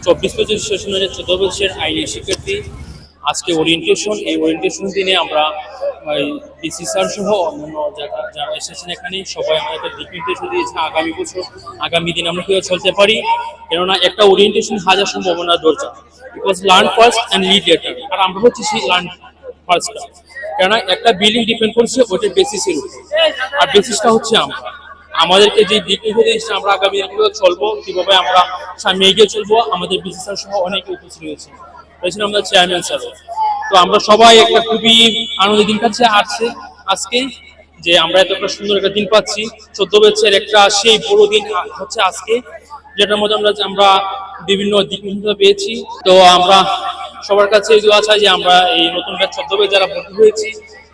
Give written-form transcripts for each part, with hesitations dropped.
24-25 সেশনের 14 বছরের আইনি শিক্ষার্থী আজকে ওরিয়েন্টেশন। এই ওরিয়েন্টেশন দিনে আমরা ডিসি স্যার সহ অন্যান্য যারা এসেছেন এখানে সবাই আমাদের দিক নির্দেশ দিয়েছে আগামী বছর আগামী দিন আমরা কীভাবে চলতে পারি। কেননা একটা ওরিয়েন্টেশন হাজার সম্ভাবনার দরজা, because learn first and lead later. আর আমরা হচ্ছে সেই লার্ন ফার্স্টটা, কেননা একটা বিল্ডিং ডিপেন্ড করছে ওইটার বেসিসের উপর, আর বেসিসটা হচ্ছে আমরা। আমাদেরকে যে দিক নির্দেশ আমরা আগামী দিন কীভাবে চলবো, কীভাবে আমরা সামনে এগিয়ে চলবো, আমাদের বিসি স্যার সহ অনেকে উপস্থিত রয়েছে, রয়েছেন আমাদের চেয়ারম্যান স্যার। তো আমরা সবাই একটা খুবই আনন্দের দিন কাছে আজকে যে আমরা এত একটা সুন্দর একটা দিন পাচ্ছি। 14 বছরের একটা সেই বড় দিন হচ্ছে আজকে, যেটার মধ্যে আমরা বিভিন্ন দিক নির্দেশনা পেয়েছি। তো আমরা সবার কাছে দোয়া চাই যে আমরা এই নতুন ব্যাচ 14 ব্যাচ যারা ভর্তি হয়েছি,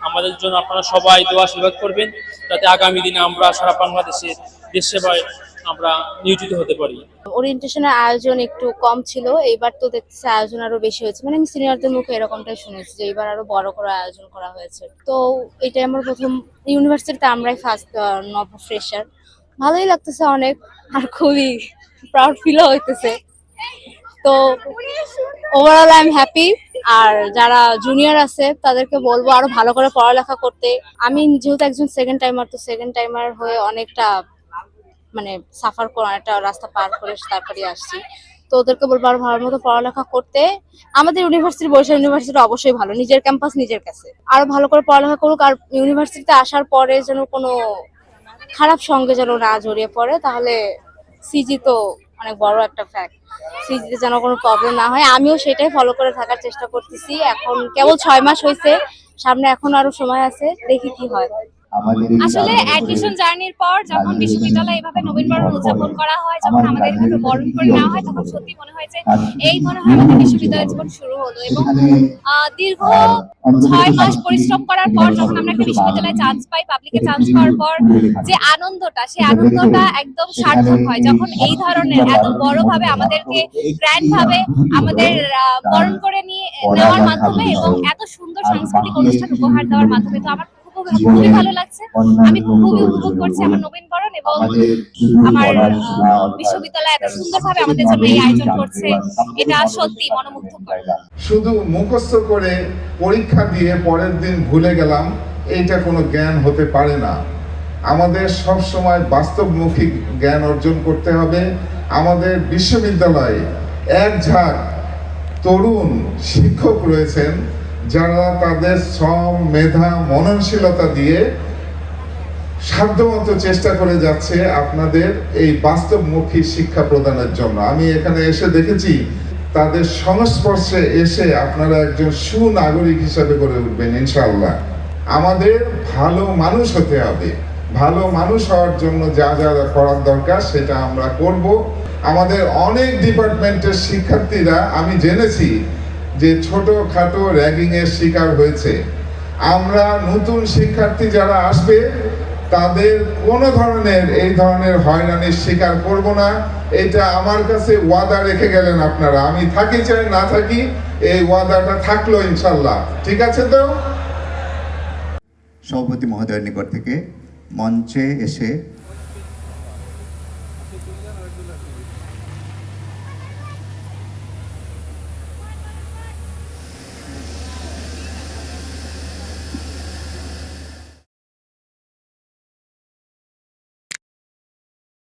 আমাদের জন্য আপনারা সবাই দোয়া আশীর্বাদ করবেন, যাতে আগামী দিনে আমরা সারা বাংলাদেশে দেশ সেবায় আমরা নিয়োজিত হতে পারি। ওরিয়েন্টেশনের আয়োজন একটু কম ছিল, এইবার তো দেখতেছি আয়োজন আরো বেশি হয়েছে। মানে আমি সিনিয়রদের মুখে এরকমটাই শুনেছি যে এইবার আরো বড় করে আয়োজন করা হয়েছে। তো এটাই আমার প্রথম ইউনিভার্সিটিতে, আমরাই ফার্স্ট নব ফ্রেশার। ভালোই লাগতেছে অনেক, আর খুবই প্রাউড ফিলও হইতেছে। তো ওভারঅল আই এম হ্যাপি। আর যারা জুনিয়র আছে তাদেরকে বলবো আরো ভালো করে পড়ালেখা করতে। আমি যেহেতু একজন সেকেন্ড টাইমার, তো সেকেন্ড টাইমার হয়ে অনেকটা মানে সাফার করে একটা রাস্তা পার করে তারপরে আসছি। তো ওদেরকে বলবো আরো ভালো মতো পড়ালেখা করতে। আমাদের ইউনিভার্সিটি, বরিশাল ইউনিভার্সিটি অবশ্যই ভালো, নিজের ক্যাম্পাস নিজের কাছে। আরো ভালো করে পড়ালেখা করুক, আর ইউনিভার্সিটিতে আসার পরে যেন কোনো খারাপ সঙ্গে যেন না জড়িয়ে পড়ে, তাহলে সিজি তো অনেক বড় একটা ফ্যাক্ট। সিজিতে যেন কোনো প্রবলেম না হয়, আমিও সেটাই ফলো করে থাকার চেষ্টা করতেছি। এখন কেবল 6 মাস হয়েছে, সামনে এখন আরো সময় আছে, দেখি কি হয়। আসলে অ্যাডমিশন জার্নির পর যখন বিশ্ববিদ্যালয়ে এভাবে নবীনবরণ উদযাপন করা হয়, যখন আমাদের এভাবে বরণ করে নেওয়া হয়, তখন সত্যি মনে হয় যে এই মনে হয় আমাদের বিশ্ববিদ্যালয় জীবন শুরু হলো। এবং দীর্ঘ 6 মাস পরিশ্রম করার পর যখন আমরা একটা বিশ্ববিদ্যালয়ে চান্স পাই, পাবলিকে চান্স পাওয়ার পর যে আনন্দটা, সেই আনন্দটা একদম সার্থক হয় যখন এই ধরনের এত বড়ভাবে আমাদেরকে গ্র্যান্ড ভাবে আমাদের বরণ করে নেওয়ার মাধ্যমে এবং এত সুন্দর সাংস্কৃতিক অনুষ্ঠান উপহার দেওয়ার মাধ্যমে। তো আমার খুবই ভালো লাগছে, আমি খুবই উপভোগ করছি আমার নবীনবরণ, এবং আমার বিশ্ববিদ্যালয় এত সুন্দরভাবে আমাদের জন্য এই আয়োজন করছে, এটা সত্যি মনোমুগ্ধকর। শুধু মুখস্থ করে পরীক্ষা দিয়ে পরের দিন ভুলে গেলাম, এইটা কোনো জ্ঞান হতে পারে না। আমাদের সব সময় বাস্তবমুখী জ্ঞান অর্জন করতে হবে। আমাদের বিশ্ববিদ্যালয়ে এক ঝাঁক তরুণ শিক্ষক রয়েছেন যারা তাদের শ্রম, মেধা, মননশীলতা দিয়ে সাধ্যমতো চেষ্টা করে যাচ্ছে আপনাদের এই বাস্তবমুখী শিক্ষা প্রদানের জন্য। আমি এখানে এসে দেখেছি তাদের সংস্পর্শে এসে আপনারা একজন সুনাগরিক হিসাবে গড়ে উঠবেন ইনশাআল্লাহ। আমাদের ভালো মানুষ হতে হবে, ভালো মানুষ হওয়ার জন্য যা যা করার দরকার সেটা আমরা করব। আমাদের অনেক ডিপার্টমেন্টের শিক্ষার্থীরা আমি জেনেছি যে ছোটখাটো র্যাগিং এর শিকার হয়েছে। আমরা নতুন শিক্ষার্থী যারা আসবে তাদের কোনো ধরনের এই ধরনের হয়রানির শিকার করব না, এটা আমার কাছে ওয়াদা রেখে গেলেন আপনারা। আমি থাকি চাই না থাকি, এই ওয়াদাটা থাকলো ইনশাল্লাহ। ঠিক আছে তো? সভাপতি মহোদয়ের নিকট থেকে মঞ্চে এসে